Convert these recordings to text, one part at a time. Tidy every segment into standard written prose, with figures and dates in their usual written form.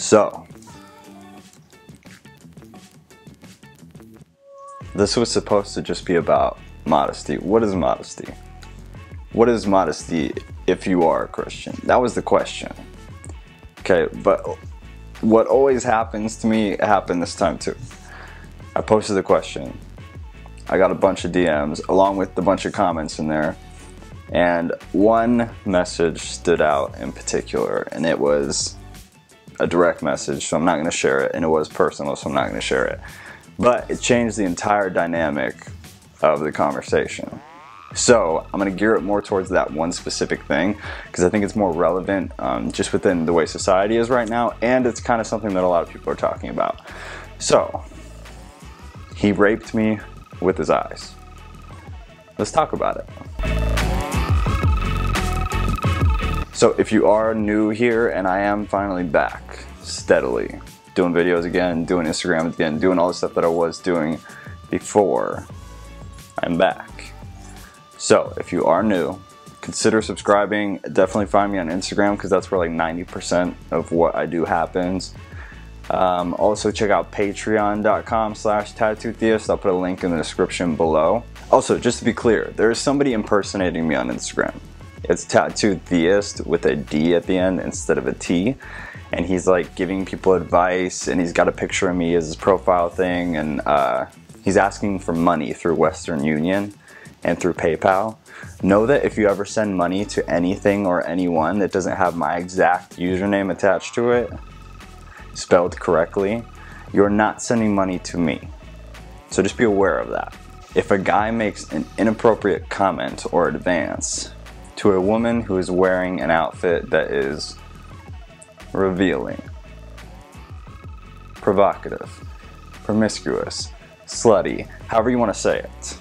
So, this was supposed to just be about modesty. What is modesty? What is modesty if you are a Christian? That was the question. Okay, but what always happens to me happened this time too. I posted the question. I got a bunch of DMs along with a bunch of comments in there. And one message stood out in particular, and it was a direct message, so I'm not going to share it, and it was personal, so I'm not going to share it. But it changed the entire dynamic of the conversation. So I'm going to gear it more towards that one specific thing, because I think it's more relevant just within the way society is right now, and it's kind of something that a lot of people are talking about. So, he raped me with his eyes. Let's talk about it. So if you are new here, and I am finally back steadily, doing videos again, doing Instagram again, doing all the stuff that I was doing before, I'm back. So if you are new, consider subscribing. Definitely find me on Instagram, because that's where like 90% of what I do happens. Also check out patreon.com/tattootheist. I'll put a link in the description below. Also, just to be clear, there is somebody impersonating me on Instagram. It's Tattoo Theist with a D at the end instead of a T. And he's like giving people advice, and he's got a picture of me as his profile thing, and he's asking for money through Western Union and through PayPal. Know that if you ever send money to anything or anyone that doesn't have my exact username attached to it, spelled correctly, you're not sending money to me. So just be aware of that. If a guy makes an inappropriate comment or advance to a woman who is wearing an outfit that is revealing, provocative, promiscuous, slutty, however you want to say it,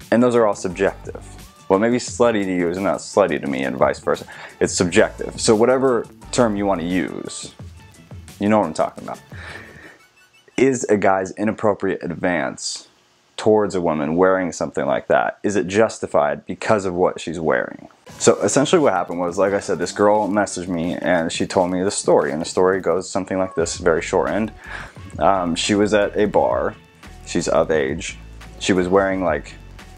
and those are all subjective. What may be slutty to you is not slutty to me, and vice versa. It's subjective. So whatever term you want to use, you know what I'm talking about. Is a guy's inappropriate advance towards a woman wearing something like that, is it justified because of what she's wearing? So essentially what happened was, like I said, this girl messaged me and she told me the story, and the story goes something like this, very shortened. She was at a bar, she's of age, she was wearing like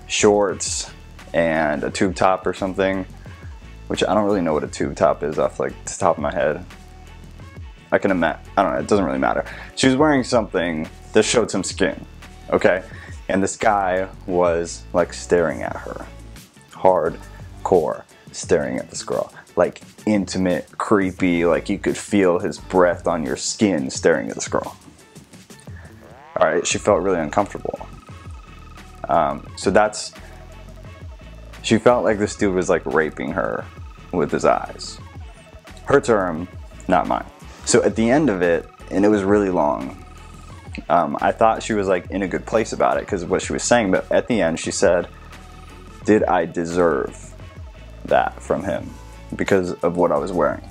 shorts and a tube top or something, which I don't really know what a tube top is off like the top of my head. I can imagine, I don't know, it doesn't really matter. She was wearing something that showed some skin, okay? And this guy was like staring at her, hardcore staring at this girl, like intimate, creepy, like you could feel his breath on your skin staring at this girl. All right, she felt really uncomfortable. She felt like this dude was like raping her with his eyes. Her term, not mine. So at the end of it, and it was really long, I thought she was like in a good place about it because of what she was saying, but at the end she said, did I deserve that from him because of what I was wearing?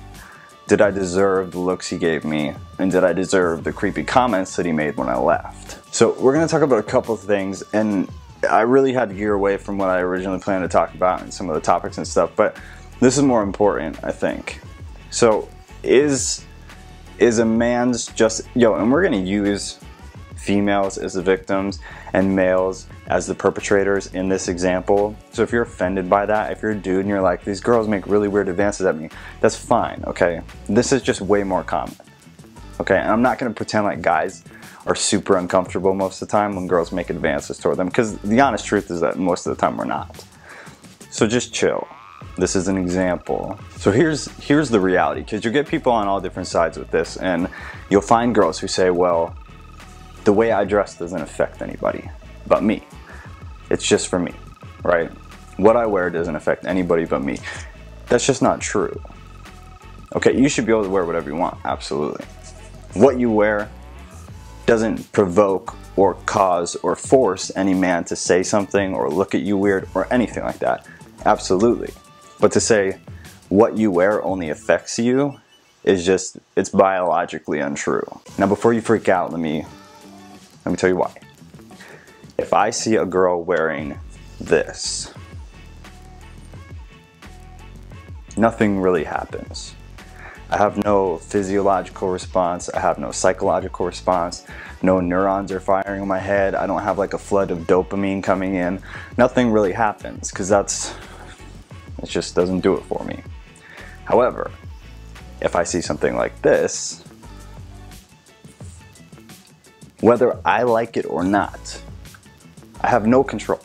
Did I deserve the looks he gave me? And did I deserve the creepy comments that he made when I left? So we're going to talk about a couple of things, and I really had to gear away from what I originally planned to talk about and some of the topics and stuff, but this is more important, I think. So is a man's just, and we're going to use females as the victims and males as the perpetrators in this example. So if you're offended by that, if you're a dude and you're like, these girls make really weird advances at me, that's fine, okay? This is just way more common, okay? And I'm not going to pretend like guys are super uncomfortable most of the time when girls make advances toward them, because the honest truth is that most of the time we're not. So just chill. This is an example. So here's the reality, because you'll get people on all different sides with this, and you'll find girls who say, well, the way I dress doesn't affect anybody but me. It's just for me, right? What I wear doesn't affect anybody but me. That's just not true. Okay, you should be able to wear whatever you want, absolutely. What you wear doesn't provoke or cause or force any man to say something or look at you weird or anything like that. Absolutely. But to say what you wear only affects you is just, it's biologically untrue. Now before you freak out, let me tell you why. If I see a girl wearing this, nothing really happens. I have no physiological response. I have no psychological response. No neurons are firing in my head. I don't have like a flood of dopamine coming in. Nothing really happens because it just doesn't do it for me. However, if I see something like this, whether I like it or not, I have no control.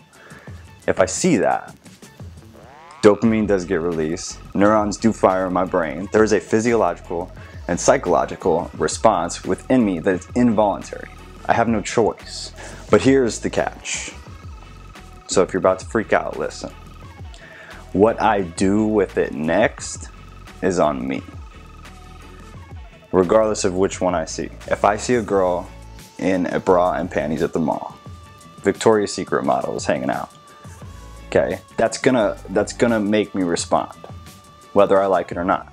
If I see that, dopamine does get released, neurons do fire in my brain, there is a physiological and psychological response within me that is involuntary. I have no choice. But here's the catch. So if you're about to freak out, listen. What I do with it next is on me, regardless of which one I see. If I see a girl in a bra and panties at the mall, Victoria's Secret model is hanging out, okay, that's gonna make me respond, whether I like it or not.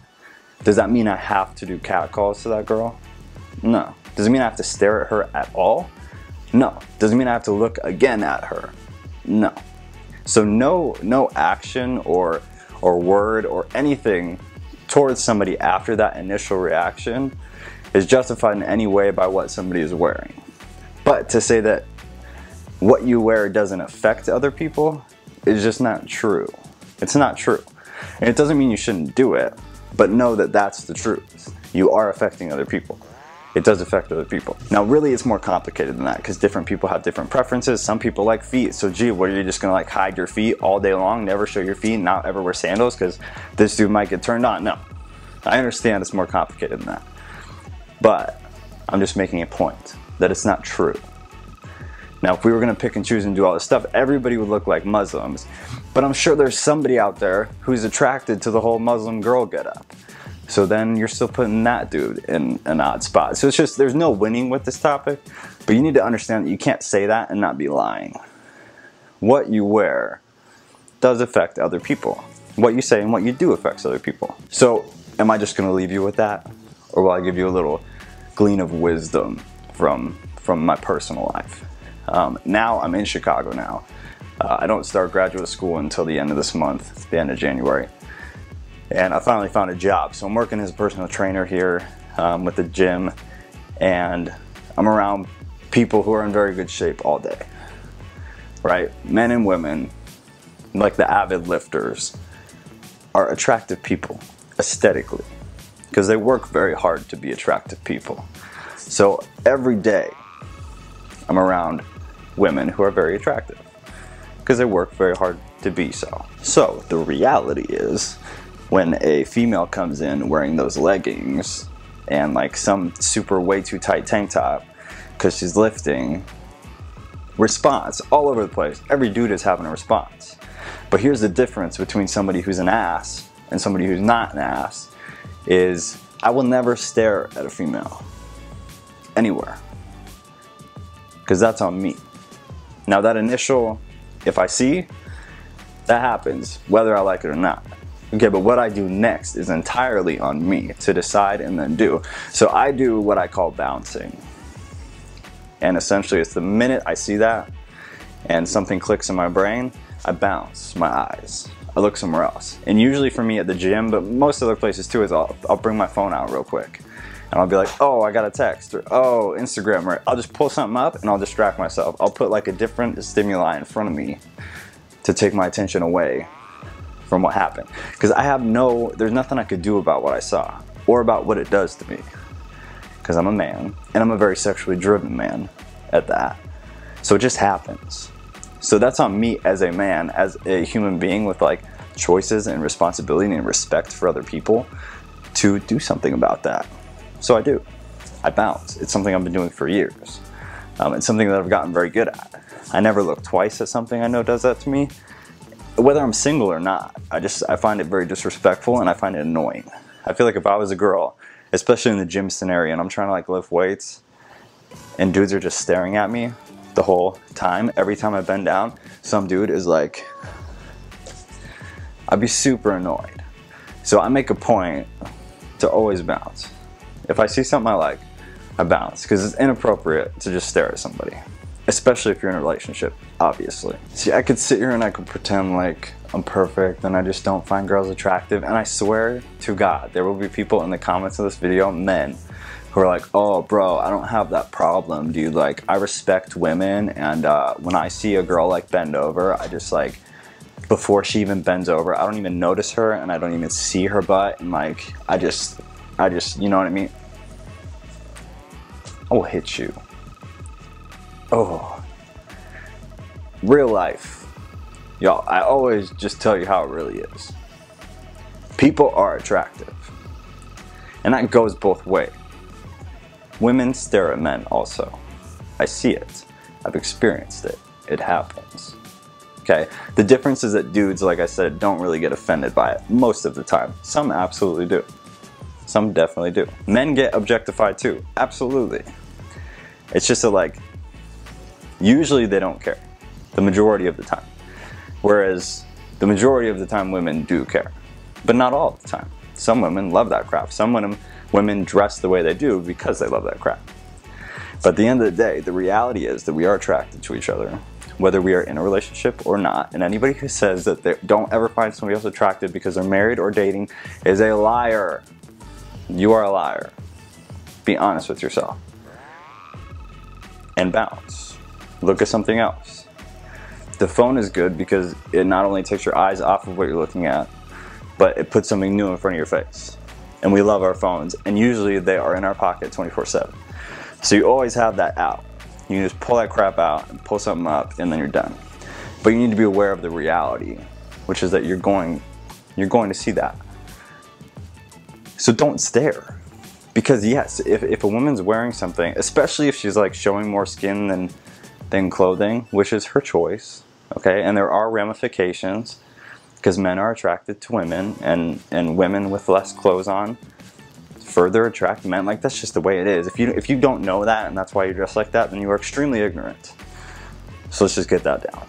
Does that mean I have to do catcalls to that girl? No. Does it mean I have to stare at her at all? No. Does it mean I have to look again at her? No. So no action or word or anything towards somebody after that initial reaction is justified in any way by what somebody is wearing. But to say that what you wear doesn't affect other people is just not true. It's not true. And it doesn't mean you shouldn't do it, but know that that's the truth. You are affecting other people. It does affect other people. Now really it's more complicated than that because different people have different preferences. Some people like feet, so gee, what, are you just gonna like hide your feet all day long, never show your feet, not ever wear sandals because this dude might get turned on? No. I understand it's more complicated than that. But I'm just making a point that it's not true. Now if we were gonna pick and choose and do all this stuff, everybody would look like Muslims. But I'm sure there's somebody out there who's attracted to the whole Muslim girl getup. So then you're still putting that dude in an odd spot. So it's just, there's no winning with this topic, but you need to understand that you can't say that and not be lying. What you wear does affect other people. What you say and what you do affects other people. So am I just gonna leave you with that? Or will I give you a little glean of wisdom from my personal life? Now I'm in Chicago now. I don't start graduate school until the end of this month, the end of January. And I finally found a job. So I'm working as a personal trainer here with the gym, and I'm around people who are in very good shape all day, right? Men and women, like the avid lifters, are attractive people aesthetically because they work very hard to be attractive people. So every day I'm around women who are very attractive because they work very hard to be so. So the reality is, when a female comes in wearing those leggings and like some super way too tight tank top because she's lifting, response all over the place. Every dude is having a response. But here's the difference between somebody who's an ass and somebody who's not an ass is I will never stare at a female anywhere because that's on me. Now that initial, if I see, that happens whether I like it or not. Okay, but what I do next is entirely on me to decide and then do. So I do what I call bouncing. And essentially it's the minute I see that and something clicks in my brain, I bounce my eyes. I look somewhere else. And usually for me at the gym, but most other places too, is I'll bring my phone out real quick. And I'll be like, oh, I got a text, or oh, Instagram, or I'll just pull something up and I'll distract myself. I'll put like a different stimuli in front of me to take my attention away from what happened. Because there's nothing I could do about what I saw or about what it does to me. Because I'm a man and I'm a very sexually driven man at that. So it just happens. So that's on me as a man, as a human being with like choices and responsibility and respect for other people to do something about that. So I do. I bounce. It's something I've been doing for years. It's something that I've gotten very good at. I never look twice at something I know does that to me. Whether I'm single or not, I find it very disrespectful and I find it annoying. I feel like if I was a girl, especially in the gym scenario, and I'm trying to like lift weights and dudes are just staring at me the whole time, every time I bend down, some dude is like, I'd be super annoyed. So I make a point to always bounce. If I see something I like, I bounce because it's inappropriate to just stare at somebody. especially if you're in a relationship, obviously. See, I could sit here and I could pretend like I'm perfect and I just don't find girls attractive, and I swear to God, there will be people in the comments of this video, men, who are like, oh bro, I don't have that problem, dude. Like, I respect women, and when I see a girl like bend over, I just like, before she even bends over, I don't even notice her, and I don't even see her butt, and like, I just, you know what I mean? I will hit you. Oh. Real life. Y'all, I always just tell you how it really is. People are attractive. And that goes both ways. Women stare at men also. I see it. I've experienced it. It happens. Okay? The difference is that dudes, like I said, don't really get offended by it most of the time. Some absolutely do. Some definitely do. Men get objectified too. Absolutely. It's just that, like, usually they don't care. The majority of the time. Whereas the majority of the time women do care. But not all the time. Some women love that crap. Some women dress the way they do because they love that crap. But at the end of the day, the reality is that we are attracted to each other, whether we are in a relationship or not. And anybody who says that they don't ever find somebody else attractive because they're married or dating is a liar. You are a liar. Be honest with yourself. And bounce. Look at something else. The phone is good because it not only takes your eyes off of what you're looking at, but it puts something new in front of your face. And we love our phones, and usually they are in our pocket 24/7. So you always have that out. You can just pull that crap out and pull something up, and then you're done. But you need to be aware of the reality, which is that you're going to see that. So don't stare. Because yes, if a woman's wearing something, especially if she's like showing more skin than clothing, which is her choice, okay, and there are ramifications, because men are attracted to women, and women with less clothes on further attract men. Like, that's just the way it is. If you don't know that, and that's why you dress like that, then you are extremely ignorant. So let's just get that down.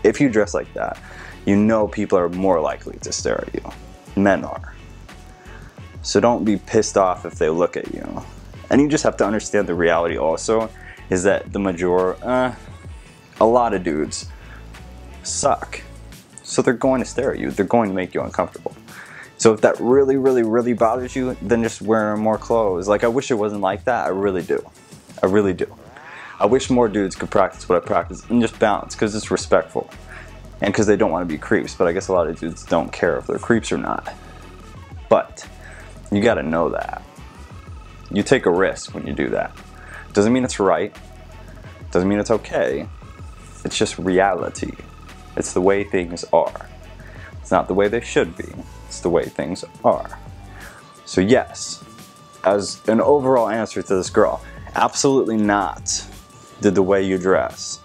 If you dress like that, you know people are more likely to stare at you. Men are. So don't be pissed off if they look at you. And you just have to understand the reality also is that a lot of dudes suck. So they're going to stare at you. They're going to make you uncomfortable. So if that really, really, really bothers you, then just wear more clothes. Like, I wish it wasn't like that. I really do. I really do. I wish more dudes could practice what I practice and just bounce, because it's respectful. And because they don't want to be creeps. But I guess a lot of dudes don't care if they're creeps or not. But you got to know that. You take a risk when you do that. Doesn't mean it's right. Doesn't mean it's okay. It's just reality. It's the way things are. It's not the way they should be. It's the way things are. So yes, as an overall answer to this girl, absolutely not did the way you dress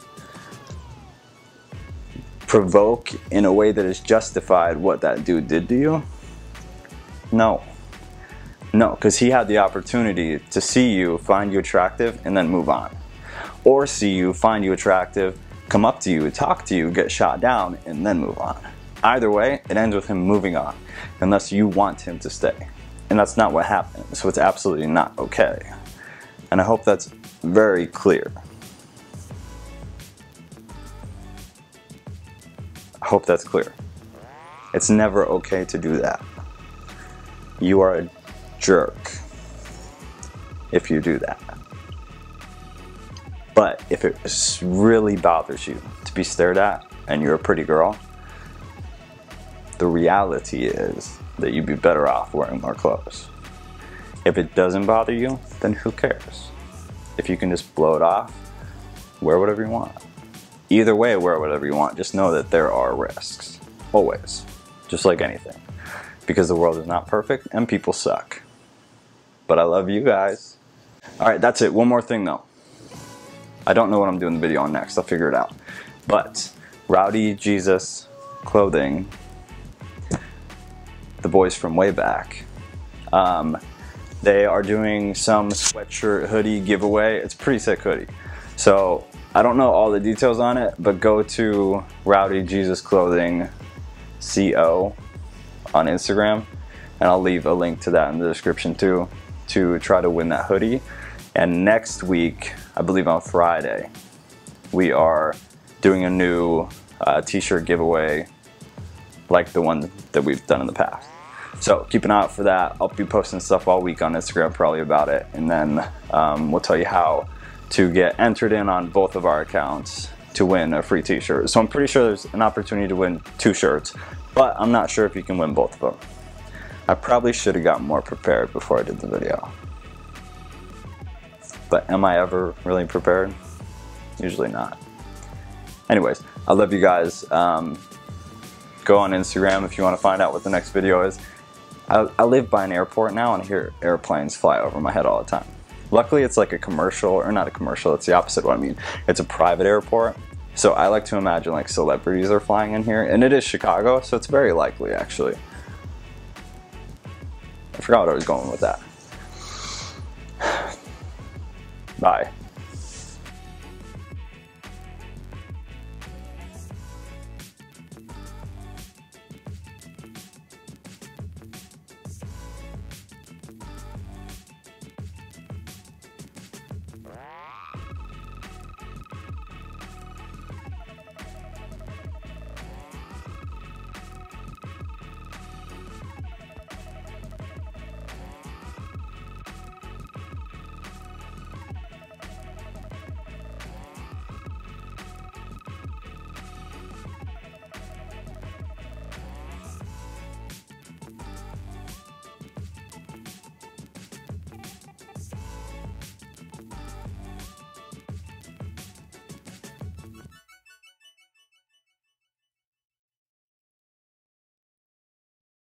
provoke in a way that is justified what that dude did to you. No. No, because he had the opportunity to see you, find you attractive, and then move on. Or see you, find you attractive, come up to you, talk to you, get shot down, and then move on. Either way, it ends with him moving on, unless you want him to stay. And that's not what happened, so it's absolutely not okay. And I hope that's very clear. I hope that's clear. It's never okay to do that. You are a jerk if you do that. But if it really bothers you to be stared at and you're a pretty girl, the reality is that you'd be better off wearing more clothes. If it doesn't bother you, then who cares? If you can just blow it off, wear whatever you want. Either way, wear whatever you want. Just know that there are risks. Always. Just like anything. Because the world is not perfect and people suck. But I love you guys. Alright, that's it. One more thing though. I don't know what I'm doing the video on next. I'll figure it out. But Rowdy Jesus Clothing, the boys from way back, they are doing some sweatshirt hoodie giveaway. It's a pretty sick hoodie. So I don't know all the details on it, but go to Rowdy Jesus Clothing CO on Instagram, and I'll leave a link to that in the description too, to try to win that hoodie. And next week, I believe on Friday, we are doing a new t-shirt giveaway like the one that we've done in the past. So keep an eye out for that. I'll be posting stuff all week on Instagram probably about it, and then we'll tell you how to get entered in on both of our accounts to win a free t-shirt. So I'm pretty sure there's an opportunity to win 2 shirts, but I'm not sure if you can win both of them. I probably should have gotten more prepared before I did the video. But am I ever really prepared? Usually not. Anyways, I love you guys. Go on Instagram if you want to find out what the next video is. I live by an airport now, and I hear airplanes fly over my head all the time. Luckily it's like a commercial, or not a commercial, it's the opposite of what I mean. It's a private airport. So I like to imagine like celebrities are flying in here, and it is Chicago, so it's very likely actually. I forgot what I was going with that. Bye.